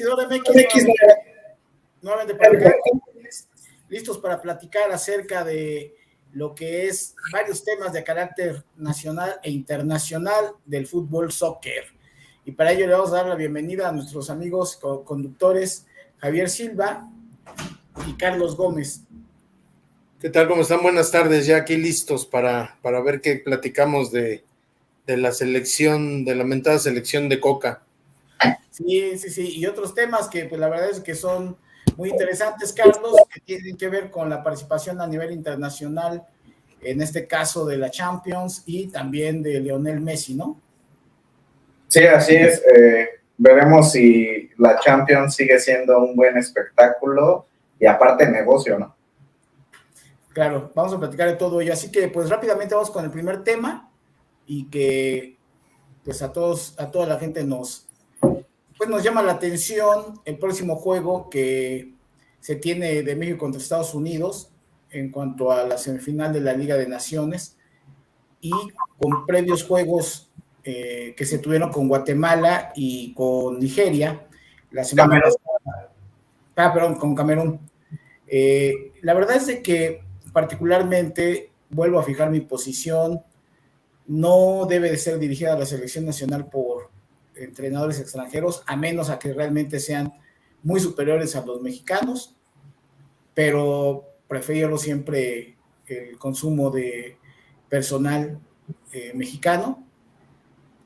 Vestidor MX, nuevamente para acá, listos para platicar acerca de lo que es varios temas de carácter nacional e internacional del fútbol soccer. Y para ello le vamos a dar la bienvenida a nuestros amigos conductores Javier Silva y Carlos Gómez. ¿Qué tal? ¿Cómo están? Buenas tardes, ya aquí listos para ver qué platicamos de la selección, de la lamentada selección de Coca. Sí, y otros temas que pues la verdad es que son muy interesantes, Carlos, que tienen que ver con la participación a nivel internacional, en este caso de la Champions y también de Lionel Messi, ¿no? Sí, así es. Veremos si la Champions sigue siendo un buen espectáculo y aparte negocio, ¿no? Claro, vamos a platicar de todo ello. Así que pues rápidamente vamos con el primer tema y que pues a toda la gente nos llama la atención el próximo juego que se tiene de México contra Estados Unidos en cuanto a la semifinal de la Liga de Naciones y con previos juegos que se tuvieron con Guatemala y con Nigeria la semana pasada. Con Camerún. La verdad es de que particularmente vuelvo a fijar mi posición, no debe de ser dirigida a la selección nacional por entrenadores extranjeros, a menos a que realmente sean muy superiores a los mexicanos, pero prefiero siempre el consumo de personal mexicano.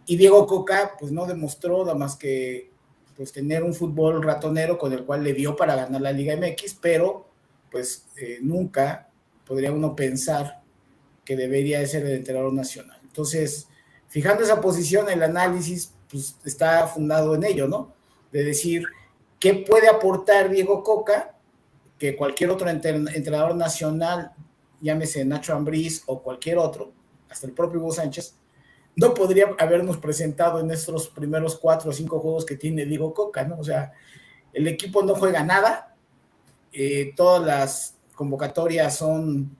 Y Diego Coca, pues no demostró nada más que pues tener un fútbol ratonero con el cual le dio para ganar la Liga MX, pero pues nunca podría uno pensar que debería de ser el entrenador nacional. Entonces, fijando esa posición, el análisis pues, está fundado en ello, ¿no? De decir, ¿qué puede aportar Diego Coca que cualquier otro entrenador nacional, llámese Nacho Ambriz o cualquier otro, hasta el propio Hugo Sánchez, no podría habernos presentado en estos primeros 4 o 5 juegos que tiene Diego Coca, ¿no? O sea, el equipo no juega nada, todas las convocatorias son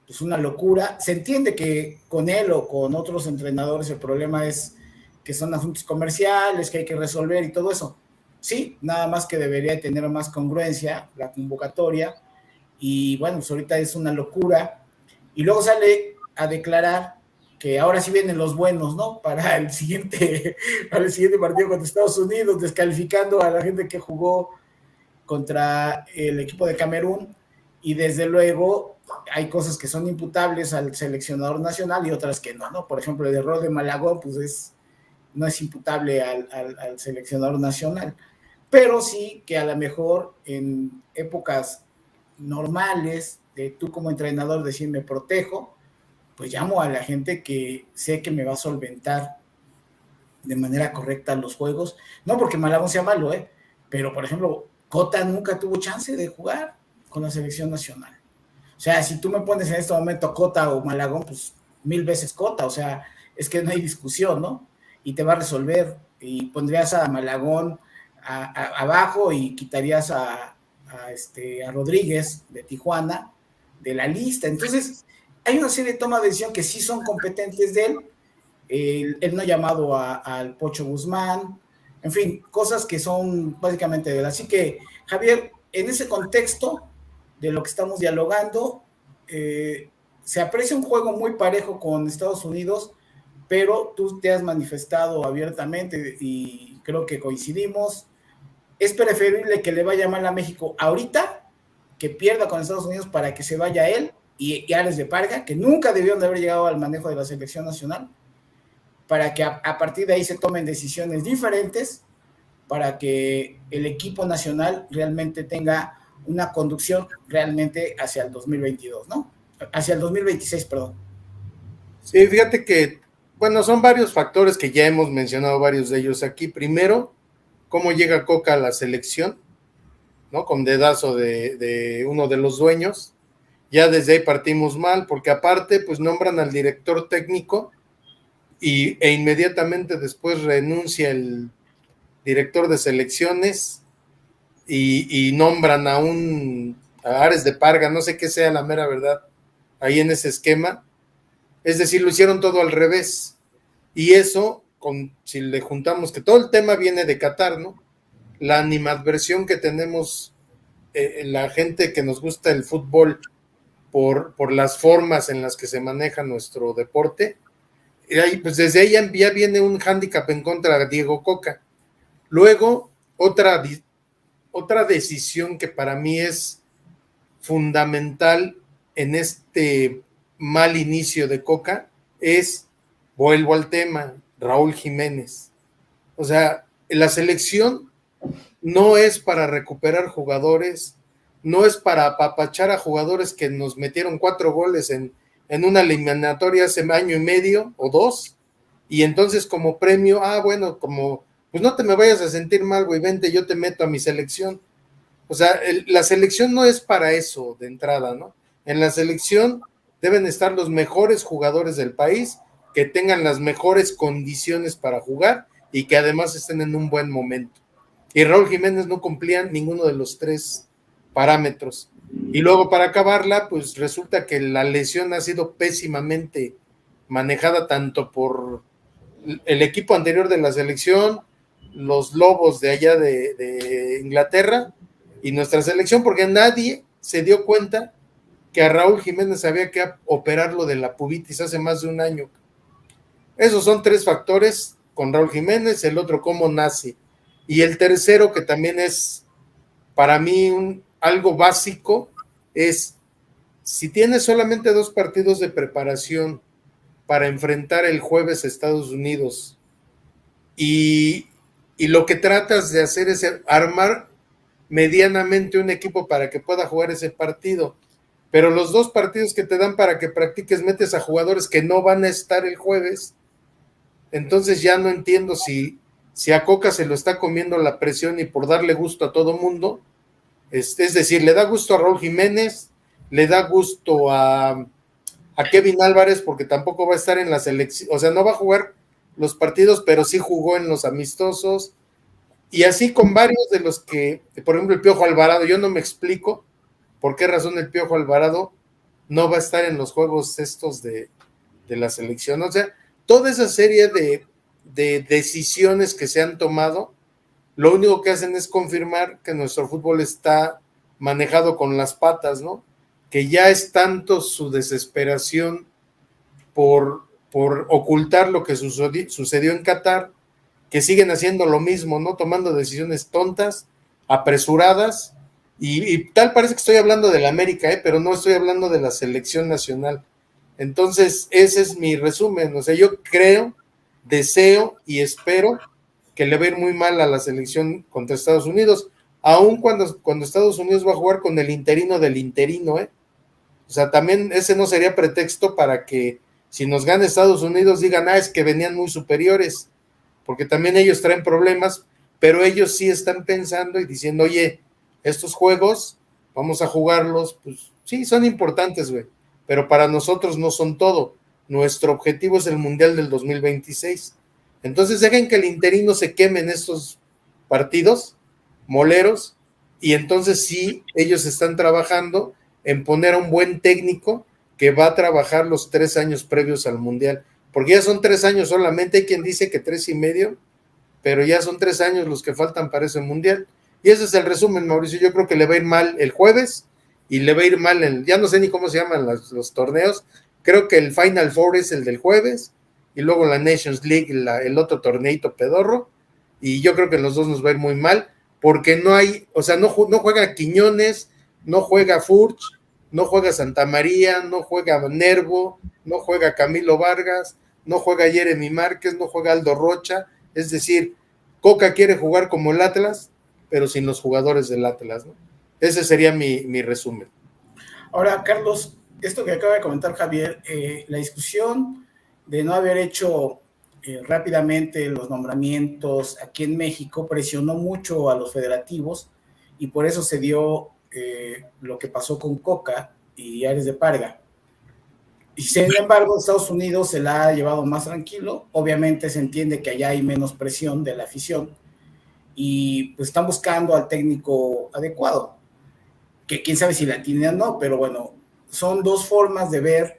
pues una locura. Se entiende que con él o con otros entrenadores el problema es que son asuntos comerciales, que hay que resolver y todo eso. Sí, nada más que debería tener más congruencia la convocatoria y bueno, pues ahorita es una locura. Y luego sale a declarar que ahora sí vienen los buenos, ¿no? Para el siguiente partido contra Estados Unidos, descalificando a la gente que jugó contra el equipo de Camerún, y desde luego hay cosas que son imputables al seleccionador nacional y otras que no, ¿no? Por ejemplo, el error de Malagón, pues no es imputable al seleccionador nacional, pero sí que a lo mejor en épocas normales, de tú como entrenador decir me protejo, pues llamo a la gente que sé que me va a solventar de manera correcta los juegos, no porque Malagón sea malo, pero por ejemplo, Cota nunca tuvo chance de jugar con la selección nacional. O sea, si tú me pones en este momento Cota o Malagón, pues 1000 veces Cota, o sea, es que no hay discusión, ¿no? Y te va a resolver, y pondrías a Malagón abajo y quitarías a Rodríguez de Tijuana de la lista. Entonces, hay una serie de tomas de decisión que sí son competentes de él. Él no ha llamado al Pocho Guzmán, en fin, cosas que son básicamente de él. Así que, Javier, en ese contexto de lo que estamos dialogando, se aprecia un juego muy parejo con Estados Unidos, pero tú te has manifestado abiertamente y creo que coincidimos. Es preferible que le vaya mal a México ahorita, que pierda con Estados Unidos para que se vaya él y Ares de Parga, que nunca debieron de haber llegado al manejo de la selección nacional, para que a partir de ahí se tomen decisiones diferentes, para que el equipo nacional realmente tenga una conducción realmente hacia el 2022, ¿no? Hacia el 2026, perdón. Sí, fíjate que, bueno, son varios factores que ya hemos mencionado, varios de ellos aquí. Primero, cómo llega Coca a la selección, ¿no? Con dedazo de uno de los dueños. Ya desde ahí partimos mal, porque aparte, pues nombran al director técnico e inmediatamente después renuncia el director de selecciones y nombran a Ares de Parga, no sé qué sea la mera verdad, ahí en ese esquema. Es decir, lo hicieron todo al revés. Y eso, si le juntamos que todo el tema viene de Qatar, ¿no? la animadversión que tenemos la gente que nos gusta el fútbol por las formas en las que se maneja nuestro deporte. Y ahí, pues desde ahí ya viene un hándicap en contra de Diego Coca. Luego, otra decisión que para mí es fundamental en este mal inicio de Coca es, vuelvo al tema, Raúl Jiménez. O sea, la selección no es para recuperar jugadores, no es para apapachar a jugadores que nos metieron 4 goles en una eliminatoria hace año y medio o 2, y entonces como premio, bueno, como, pues no te me vayas a sentir mal, güey, vente, yo te meto a mi selección. O sea, la selección no es para eso de entrada, ¿no? En la selección deben estar los mejores jugadores del país, que tengan las mejores condiciones para jugar y que además estén en un buen momento. Y Raúl Jiménez no cumplía ninguno de los 3 parámetros. Y luego para acabarla, pues resulta que la lesión ha sido pésimamente manejada tanto por el equipo anterior de la selección, los Lobos de allá de Inglaterra y nuestra selección, porque nadie se dio cuenta que a Raúl Jiménez había que operarlo de la pubitis hace más de un año. Esos son 3 factores con Raúl Jiménez, el otro cómo nace. Y el tercero, que también es para mí algo básico, es si tienes solamente 2 partidos de preparación para enfrentar el jueves a Estados Unidos y lo que tratas de hacer es armar medianamente un equipo para que pueda jugar ese partido, pero los 2 partidos que te dan para que practiques metes a jugadores que no van a estar el jueves, entonces ya no entiendo si a Coca se lo está comiendo la presión y por darle gusto a todo mundo, es decir, le da gusto a Raúl Jiménez, le da gusto a Kevin Álvarez porque tampoco va a estar en la selección, o sea, no va a jugar los partidos, pero sí jugó en los amistosos, y así con varios de los que, por ejemplo, el Piojo Alvarado, yo no me explico por qué razón el Piojo Alvarado no va a estar en los juegos estos de la selección. O sea, toda esa serie de decisiones que se han tomado, lo único que hacen es confirmar que nuestro fútbol está manejado con las patas, ¿no? Que ya es tanto su desesperación por ocultar lo que sucedió en Qatar, que siguen haciendo lo mismo, ¿no? Tomando decisiones tontas, apresuradas, y tal parece que estoy hablando de la América, pero no estoy hablando de la selección nacional. Entonces, ese es mi resumen. O sea, yo creo, deseo y espero que le va a ir muy mal a la selección contra Estados Unidos, aun cuando Estados Unidos va a jugar con el interino del interino, O sea, también ese no sería pretexto para que si nos gana Estados Unidos digan, es que venían muy superiores, porque también ellos traen problemas, pero ellos sí están pensando y diciendo, oye, estos juegos vamos a jugarlos, pues sí, son importantes, güey, pero para nosotros no son todo. Nuestro objetivo es el Mundial del 2026. Entonces dejen que el interino se queme en estos partidos moleros, y entonces sí, ellos están trabajando en poner a un buen técnico que va a trabajar los 3 años previos al Mundial, porque ya son 3 años solamente, hay quien dice que 3 y medio, pero ya son 3 años los que faltan para ese Mundial, y ese es el resumen, Mauricio. Yo creo que le va a ir mal el jueves, y le va a ir mal, ya no sé ni cómo se llaman los torneos, creo que el Final Four es el del jueves, y luego la Nations League, el otro torneito pedorro, y yo creo que los 2 nos va a ir muy mal, porque no hay, o sea, no juega Quiñones, no juega Furch, no juega Santa María, no juega Nervo, no juega Camilo Vargas, no juega Jeremy Márquez, no juega Aldo Rocha. Es decir, Coca quiere jugar como el Atlas, pero sin los jugadores del Atlas, ¿no? Ese sería mi resumen. Ahora, Carlos, esto que acaba de comentar Javier, la discusión de no haber hecho rápidamente los nombramientos aquí en México presionó mucho a los federativos, y por eso se dio lo que pasó con Coca y Ares de Parga. Y sin embargo, Estados Unidos se la ha llevado más tranquilo. Obviamente se entiende que allá hay menos presión de la afición y pues están buscando al técnico adecuado, que quién sabe si la tienen o no, pero bueno, son 2 formas de ver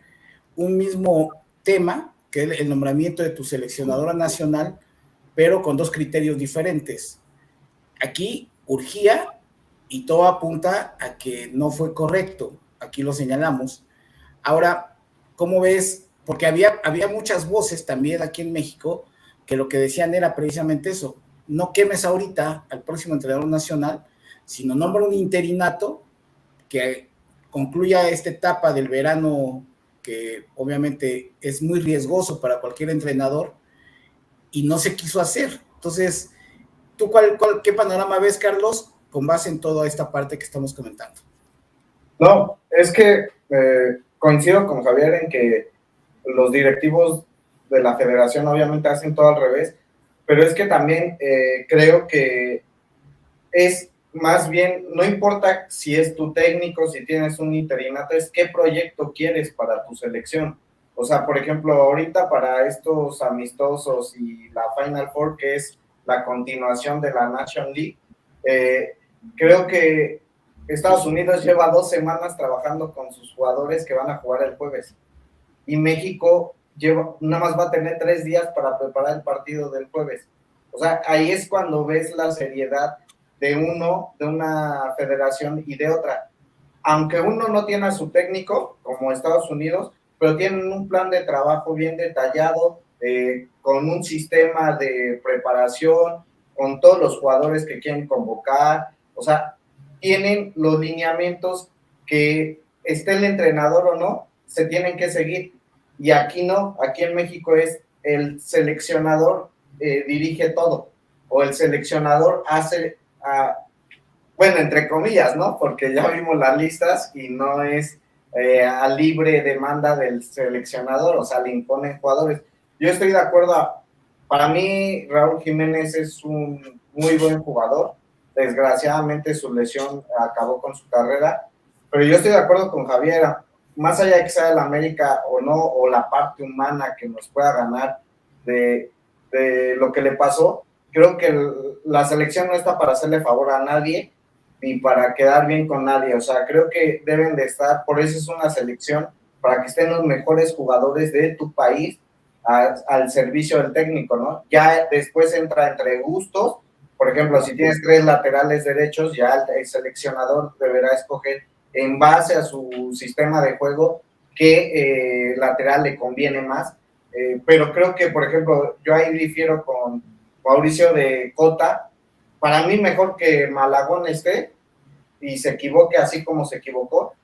un mismo tema, que es el nombramiento de tu seleccionadora nacional, pero con 2 criterios diferentes. aquí urgía y todo apunta a que no fue correcto. Aquí lo señalamos. Ahora, ¿cómo ves? Porque había muchas voces también aquí en México que lo que decían era precisamente eso. No quemes ahorita al próximo entrenador nacional, sino nombra un interinato que concluya esta etapa del verano, que obviamente es muy riesgoso para cualquier entrenador, y no se quiso hacer. Entonces, ¿tú qué panorama ves, Carlos, con base en toda esta parte que estamos comentando? No, es que coincido con Javier en que los directivos de la federación obviamente hacen todo al revés, pero es que también creo que es más bien, no importa si es tu técnico, si tienes un interinato, es qué proyecto quieres para tu selección. O sea, por ejemplo, ahorita para estos amistosos y la Final Four, que es la continuación de la National League, creo que Estados Unidos lleva 2 semanas trabajando con sus jugadores que van a jugar el jueves. Y México nada más va a tener 3 días para preparar el partido del jueves. O sea, ahí es cuando ves la seriedad de una federación y de otra. Aunque uno no tiene a su técnico, como Estados Unidos, pero tienen un plan de trabajo bien detallado, con un sistema de preparación, con todos los jugadores que quieren convocar. O sea, tienen los lineamientos que esté el entrenador o no, se tienen que seguir. Y aquí no, aquí en México es el seleccionador dirige todo, o el seleccionador hace, bueno, entre comillas, ¿no? Porque ya vimos las listas y no es a libre demanda del seleccionador, o sea, le imponen jugadores. Yo estoy de acuerdo, para mí Raúl Jiménez es un muy buen jugador, desgraciadamente su lesión acabó con su carrera, pero yo estoy de acuerdo con Javier, más allá de que sea el América o no, o la parte humana que nos pueda ganar de lo que le pasó, creo que la selección no está para hacerle favor a nadie ni para quedar bien con nadie. O sea, creo que deben de estar, por eso es una selección, para que estén los mejores jugadores de tu país al servicio del técnico, ¿no? Ya después entra entre gustos. Por ejemplo, si tienes 3 laterales derechos, ya el seleccionador deberá escoger en base a su sistema de juego qué lateral le conviene más. Pero creo que, por ejemplo, yo ahí difiero con Mauricio de Cota. Para mí mejor que Malagón esté y se equivoque así como se equivocó,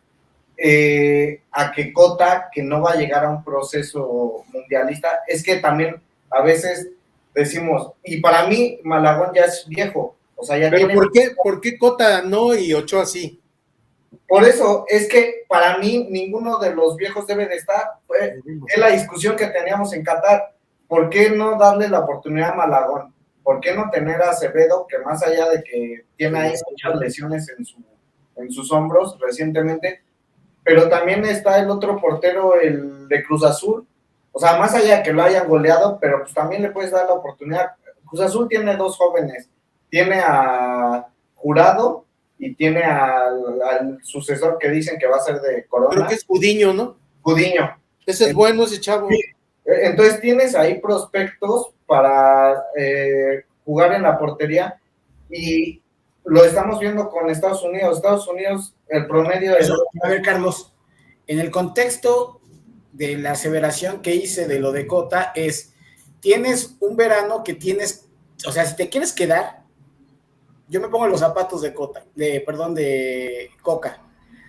a que Cota, que no va a llegar a un proceso mundialista. Es que también a veces decimos, y para mí Malagón ya es viejo, o sea, ya pero tiene... ¿por qué Cota no y Ochoa sí? Por eso es que para mí ninguno de los viejos debe de estar. Es la discusión que teníamos en Qatar. ¿Por qué no darle la oportunidad a Malagón? ¿Por qué no tener a Acevedo, que más allá de que tiene ahí muchas lesiones en sus hombros recientemente, pero también está el otro portero, el de Cruz Azul? O sea, más allá de que lo hayan goleado, pero pues también le puedes dar la oportunidad. Cruz Azul tiene 2 jóvenes. Tiene a Jurado y tiene al sucesor que dicen que va a ser de Corona. Creo que es Gudiño, ¿no? Gudiño. Ese es bueno, ese chavo. Entonces tienes ahí prospectos para jugar en la portería y lo estamos viendo con Estados Unidos. Estados Unidos, el promedio de... A ver, Carlos, en el contexto de la aseveración que hice de lo de Cota es, tienes un verano que tienes, o sea, si te quieres quedar, yo me pongo los zapatos de Coca.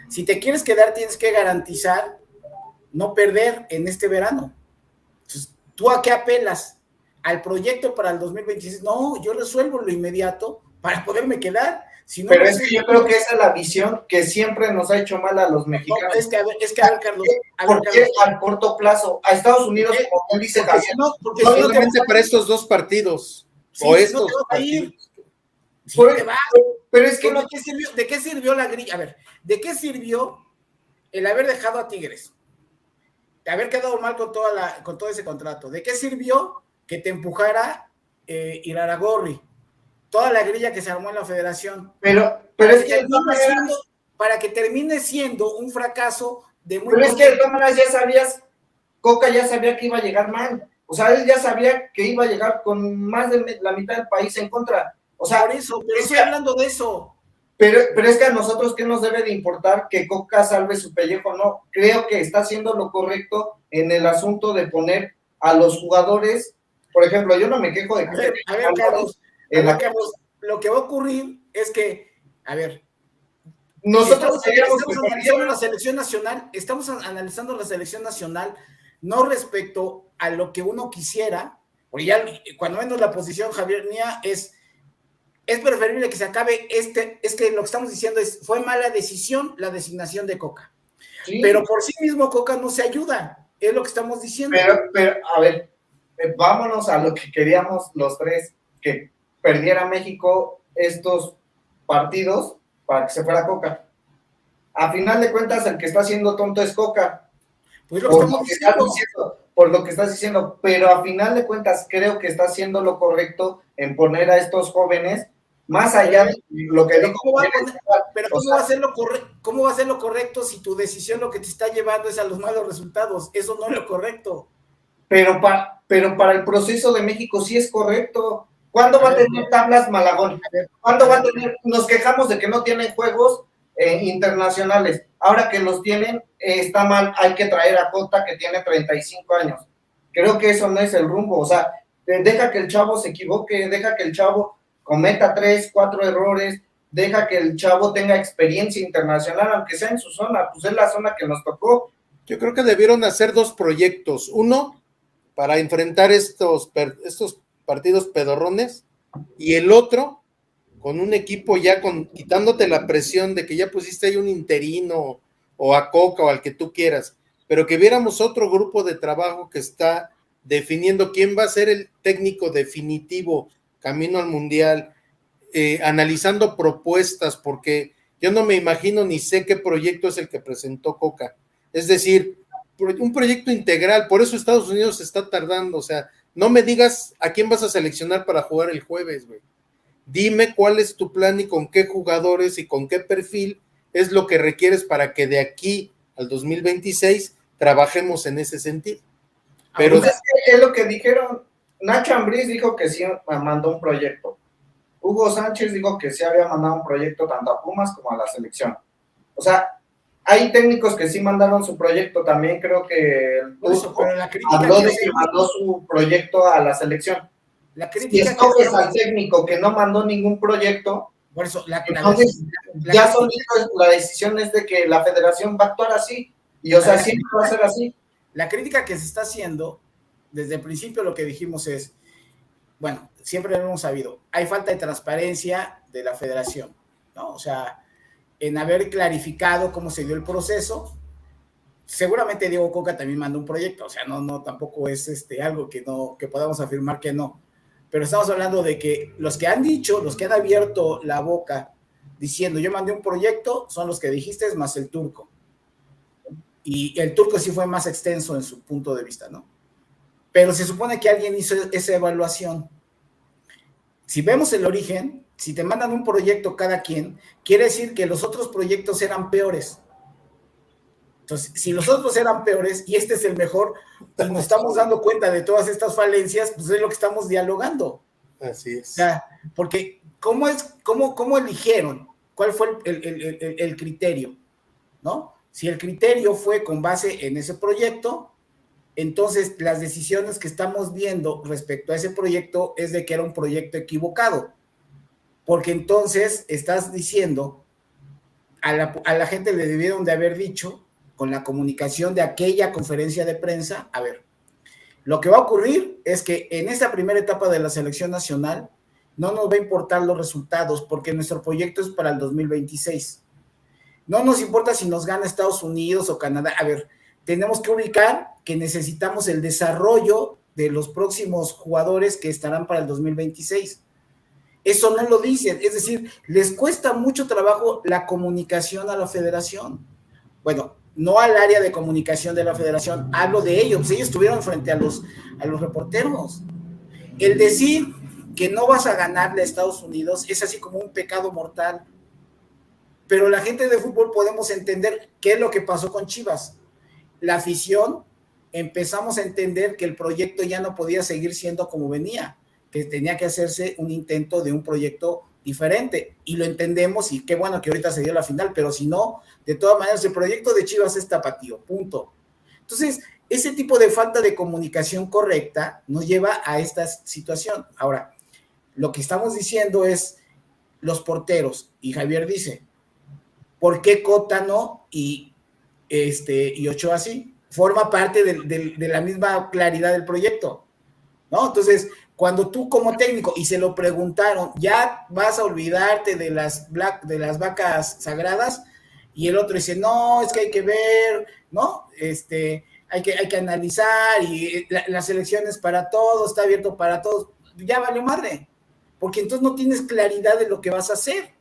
Si te quieres quedar, tienes que garantizar no perder en este verano. Entonces, ¿tú a qué apelas? ¿Al proyecto para el 2026? No, yo resuelvo lo inmediato para poderme quedar. Si no, pero es que yo creo que esa es la visión que siempre nos ha hecho mal a los mexicanos. No, es que a ver, Carlos. ¿Por qué al corto plazo? A Estados Unidos, como él dice, porque solamente para estos 2 partidos. Sí, o estos no te vas a ir. Sí, te vas. Pero es que no, ¿de qué sirvió la grilla? A ver, ¿de qué sirvió el haber dejado a Tigres? De haber quedado mal con todo ese contrato. ¿De qué sirvió que te empujara Iraragorri? Toda la grilla que se armó en la federación. Pero es que para que termine siendo un fracaso de muy... Pero es que de todas maneras ya sabías, Coca ya sabía que iba a llegar mal. O sea, él ya sabía que iba a llegar con más de la mitad del país en contra. O sea, por eso, pero estoy hablando de eso. Pero es que a nosotros, ¿qué nos debe de importar que Coca salve su pellejo? No, creo que está haciendo lo correcto en el asunto de poner a los jugadores, por ejemplo, yo no me quejo de que... A ver, Carlos, lo que va a ocurrir es que, a ver, nosotros estamos analizando la selección nacional, no respecto a lo que uno quisiera, porque ya cuando vemos la posición, Javier Mía, es preferible que se acabe es que lo que estamos diciendo fue mala decisión la designación de Coca. Sí. Pero por sí mismo Coca no se ayuda, es lo que estamos diciendo. Pero a ver, vámonos a lo que queríamos los tres, que perdiera México estos partidos para que se fuera Coca. A final de cuentas, el que está haciendo tonto es Coca. Pues lo estamos diciendo. Por lo que estás diciendo, pero a final de cuentas creo que está haciendo lo correcto en poner a estos jóvenes más allá de lo que dijo. ¿Cómo va a ser lo correcto si tu decisión lo que te está llevando es a los malos resultados? Eso no es lo correcto. Pero para el proceso de México sí es correcto. ¿Cuándo va a tener tablas Malagón? ¿Cuándo va a tener? Nos quejamos de que no tienen juegos internacionales. Ahora que los tienen, está mal, hay que traer a Cota que tiene 35 años. Creo que eso no es el rumbo, o sea, deja que el chavo se equivoque, deja que el chavo cometa 3, 4 errores, deja que el chavo tenga experiencia internacional, aunque sea en su zona, pues es la zona que nos tocó. Yo creo que debieron hacer 2 proyectos, uno para enfrentar estos partidos pedorrones y el otro con un equipo ya quitándote la presión de que ya pusiste ahí un interino o a Coca o al que tú quieras, pero que viéramos otro grupo de trabajo que está definiendo quién va a ser el técnico definitivo camino al Mundial, analizando propuestas, porque yo no me imagino ni sé qué proyecto es el que presentó Coca, es decir, un proyecto integral, por eso Estados Unidos se está tardando, o sea, no me digas a quién vas a seleccionar para jugar el jueves, güey. Dime cuál es tu plan y con qué jugadores y con qué perfil es lo que requieres para que de aquí al 2026 trabajemos en ese sentido. Pero pues es lo que dijeron. Nacho Ambriz dijo que sí mandó un proyecto. Hugo Sánchez dijo que sí había mandado un proyecto tanto a Pumas como a la selección. O sea, hay técnicos que sí mandaron su proyecto. También creo que el Tuzo habló de que mandó su proyecto a la selección. La crítica si escoges al técnico que no mandó ningún proyecto, por eso, entonces ya la decisión es de que la federación va a actuar así, y o sea, siempre va a ser así. La crítica que se está haciendo, desde el principio lo que dijimos es, bueno, siempre lo hemos sabido, hay falta de transparencia de la federación, ¿no? O sea, en haber clarificado cómo se dio el proceso. Seguramente Diego Coca también mandó un proyecto, o sea, no tampoco es algo que podamos afirmar que no. Pero estamos hablando de que los que han dicho, los que han abierto la boca diciendo yo mandé un proyecto, son los que dijiste, más el Turco. Y el Turco sí fue más extenso en su punto de vista, ¿no? Pero se supone que alguien hizo esa evaluación. Si vemos el origen, si te mandan un proyecto cada quien, quiere decir que los otros proyectos eran peores. Entonces, si los otros eran peores y este es el mejor, y nos estamos dando cuenta de todas estas falencias, pues es lo que estamos dialogando. Así es. O sea, porque ¿cómo eligieron? ¿Cuál fue el criterio? ¿No? Si el criterio fue con base en ese proyecto, entonces las decisiones que estamos viendo respecto a ese proyecto es de que era un proyecto equivocado. Porque entonces estás diciendo, a la gente le debieron de haber dicho, con la comunicación de aquella conferencia de prensa, a ver, lo que va a ocurrir es que en esta primera etapa de la selección nacional no nos va a importar los resultados porque nuestro proyecto es para el 2026. No nos importa si nos gana Estados Unidos o Canadá. A ver, tenemos que ubicar que necesitamos el desarrollo de los próximos jugadores que estarán para el 2026. Eso no lo dicen, es decir, les cuesta mucho trabajo la comunicación a la federación. Bueno, no al área de comunicación de la federación, hablo de ellos, ellos estuvieron frente a los reporteros. El decir que no vas a ganarle a Estados Unidos es así como un pecado mortal, pero la gente de fútbol podemos entender qué es lo que pasó con Chivas. La afición empezamos a entender que el proyecto ya no podía seguir siendo como venía, que tenía que hacerse un intento de un proyecto diferente, y lo entendemos, y qué bueno que ahorita se dio la final, pero si no, de todas maneras, el proyecto de Chivas es tapatío, punto. Entonces, ese tipo de falta de comunicación correcta nos lleva a esta situación. Ahora, lo que estamos diciendo es los porteros, y Javier dice, ¿por qué Cota no y Ochoa sí? Forma parte de la misma claridad del proyecto, ¿no? Entonces, cuando tú como técnico, y se lo preguntaron, ya vas a olvidarte de las vacas sagradas, y el otro dice, no, es que hay que ver, ¿no? Hay que analizar, y la selección es para todos, está abierto para todos, ya vale madre, porque entonces no tienes claridad de lo que vas a hacer.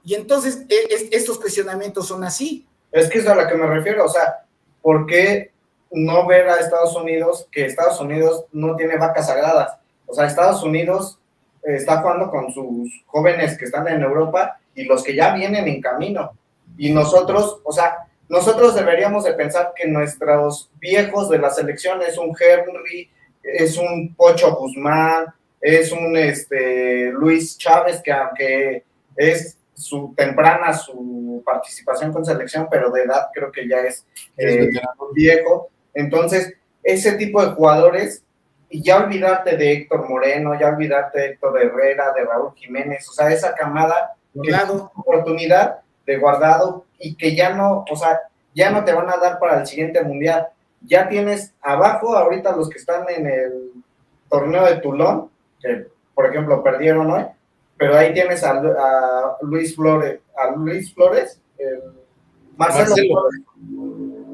Y entonces estos cuestionamientos son así. Es que es a lo que me refiero, o sea, ¿por qué no ver a Estados Unidos, que Estados Unidos no tiene vacas sagradas? O sea, Estados Unidos está jugando con sus jóvenes que están en Europa y los que ya vienen en camino. Y nosotros, o sea, nosotros deberíamos de pensar que nuestros viejos de la selección es un Henry, es un Pocho Guzmán, es un Luis Chávez, que aunque es temprana su participación con selección, pero de edad creo que ya es viejo. Entonces, ese tipo de jugadores, y ya olvidarte de Héctor Moreno, ya olvidarte de Héctor Herrera, de Raúl Jiménez, o sea, esa camada que es una oportunidad de Guardado y que ya no, o sea, ya no te van a dar para el siguiente mundial. Ya tienes abajo ahorita los que están en el torneo de Toulon, que por ejemplo perdieron hoy, pero ahí tienes a Luis Flores, Marcelo Flores.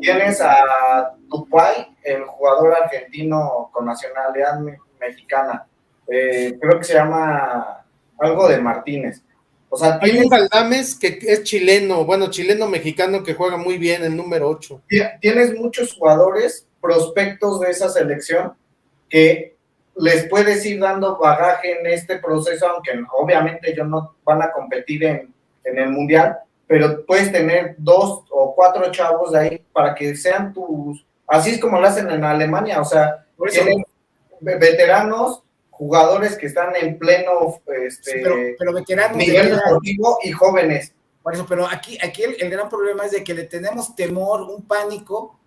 Tienes a Tupay, el jugador argentino con nacionalidad mexicana, creo que se llama algo de Martínez. O sea, hay un Galdames que es chileno, bueno, chileno-mexicano, que juega muy bien, el número 8. Tienes muchos jugadores, prospectos de esa selección, que les puedes ir dando bagaje en este proceso, aunque obviamente ellos no van a competir en el Mundial, pero puedes tener 2 o 4 chavos de ahí para que sean tus, así es como lo hacen en Alemania, o sea, tienen veteranos, jugadores que están en pleno pero veteranos nivel deportivo y jóvenes. Por eso, pero aquí el gran problema es de que le tenemos temor, un pánico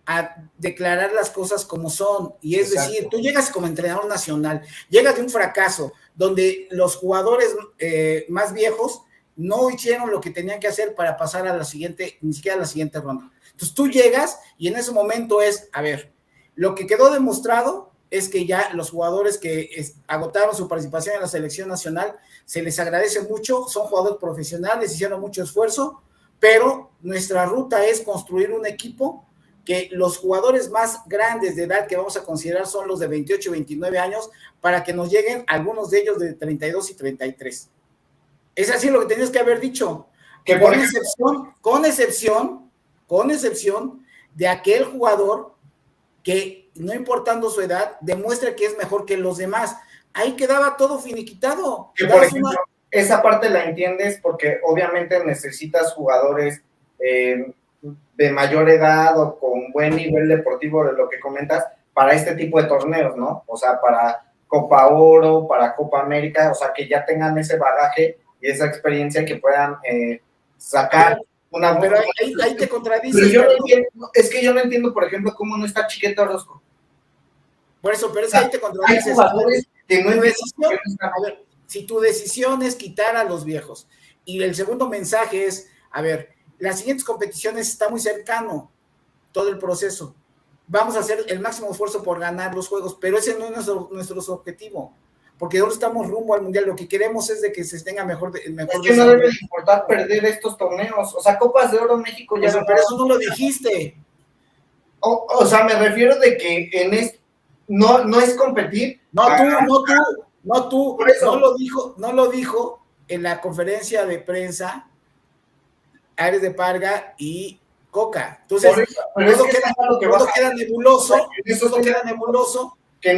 a declarar las cosas como son, y es Exacto. Decir, tú llegas como entrenador nacional, llegas de un fracaso donde los jugadores más viejos no hicieron lo que tenían que hacer para pasar a la siguiente, ni siquiera a la siguiente ronda. Entonces tú llegas y en ese momento es, a ver, lo que quedó demostrado es que ya los jugadores que agotaron su participación en la selección nacional, se les agradece mucho, son jugadores profesionales, hicieron mucho esfuerzo, pero nuestra ruta es construir un equipo que los jugadores más grandes de edad que vamos a considerar son los de 28 y 29 años, para que nos lleguen algunos de ellos de 32 y 33. Es así lo que tenías que haber dicho, que con excepción de aquel jugador que, no importando su edad, demuestra que es mejor que los demás. Ahí quedaba todo finiquitado. Que por ejemplo, esa parte la entiendes porque obviamente necesitas jugadores de mayor edad o con buen nivel deportivo, de lo que comentas, para este tipo de torneos, ¿no? O sea, para Copa Oro, para Copa América, o sea, que ya tengan ese bagaje y esa experiencia que puedan sacar una... Pero ahí te contradices. Pero yo no entiendo, es que yo no entiendo, por ejemplo, cómo no está Chiquete Orozco. Por eso, pero es que ahí te contradices. Hay jugadores que no a ver, si tu decisión es quitar a los viejos, y el segundo mensaje es, a ver, las siguientes competiciones está muy cercano todo el proceso. Vamos a hacer el máximo esfuerzo por ganar los juegos, pero ese no es nuestro objetivo, porque ahora estamos rumbo al mundial. Lo que queremos es de que se tenga mejor es que no debe importar perder estos torneos. O sea, Copas de Oro México ya pero eso no lo dijiste. O sea, me refiero de que en no es competir. No tú, no lo dijo en la conferencia de prensa Ares de Parga y Coca. Entonces, todo queda nebuloso, que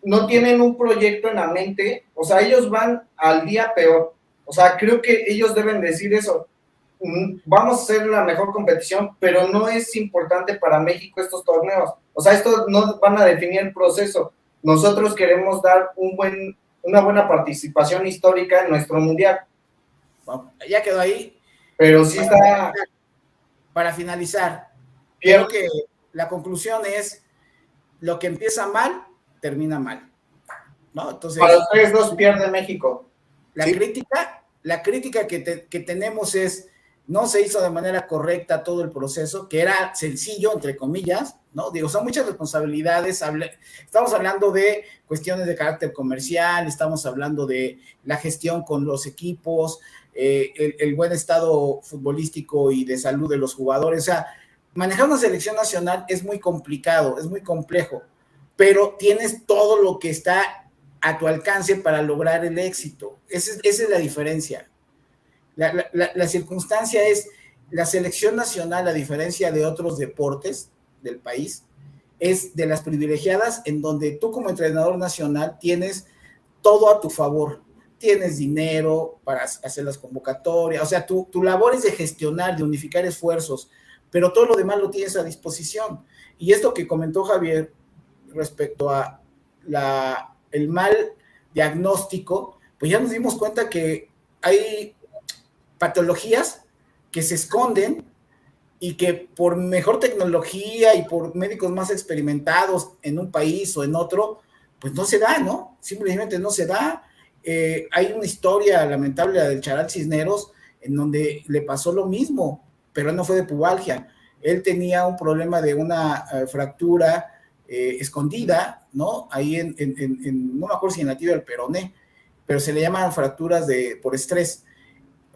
no tienen un proyecto en la mente. O sea, ellos van al día peor. O sea, creo que ellos deben decir eso. Vamos a hacer la mejor competición, pero no es importante para México estos torneos. O sea, estos no van a definir el proceso. nosotros queremos dar una buena participación histórica en nuestro mundial. Bueno, ya quedó ahí. Pero sí está... Para finalizar, Pierre, creo que la conclusión es, lo que empieza mal, termina mal, ¿no? Entonces, para ustedes dos pierde México. la Sí. crítica que tenemos es, no se hizo de manera correcta todo el proceso, que era sencillo, entre comillas, ¿no? Digo, son muchas responsabilidades, estamos hablando de cuestiones de carácter comercial, estamos hablando de la gestión con los equipos, el buen estado futbolístico y de salud de los jugadores, o sea, manejar una selección nacional es muy complicado, es muy complejo, pero tienes todo lo que está a tu alcance para lograr el éxito. Esa es la diferencia. La circunstancia es, la selección nacional, a diferencia de otros deportes del país, es de las privilegiadas en donde tú como entrenador nacional tienes todo a tu favor. Tienes dinero para hacer las convocatorias, o sea, tu labor es de gestionar, de unificar esfuerzos, pero todo lo demás lo tienes a disposición. Y esto que comentó Javier respecto a el mal diagnóstico, pues ya nos dimos cuenta que hay patologías que se esconden y que por mejor tecnología y por médicos más experimentados en un país o en otro, pues no se da, ¿no? Simplemente no se da. Hay una historia lamentable, la del Charal Cisneros, en donde le pasó lo mismo, pero no fue de pubalgia. Él tenía un problema de una fractura escondida, ¿no? Ahí no me acuerdo si en la tibia del peroné, pero se le llaman fracturas por estrés.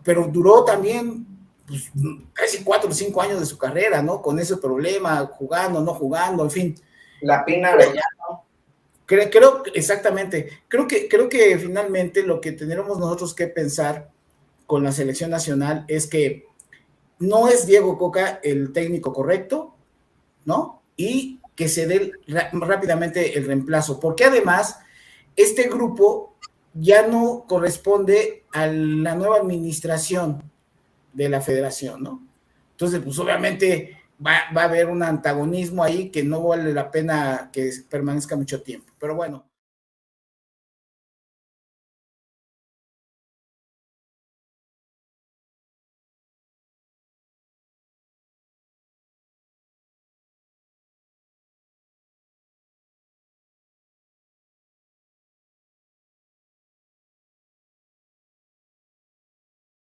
Pero duró también pues, casi 4 o 5 años de su carrera, ¿no? Con ese problema, jugando, no jugando, en fin. La Pina Arellano. Creo exactamente. Creo que finalmente lo que tendremos nosotros que pensar con la selección nacional es que no es Diego Coca el técnico correcto, ¿no? Y que se dé rápidamente el reemplazo, porque además este grupo ya no corresponde a la nueva administración de la federación, ¿no? Entonces, pues obviamente va a haber un antagonismo ahí que no vale la pena que permanezca mucho tiempo. Pero bueno,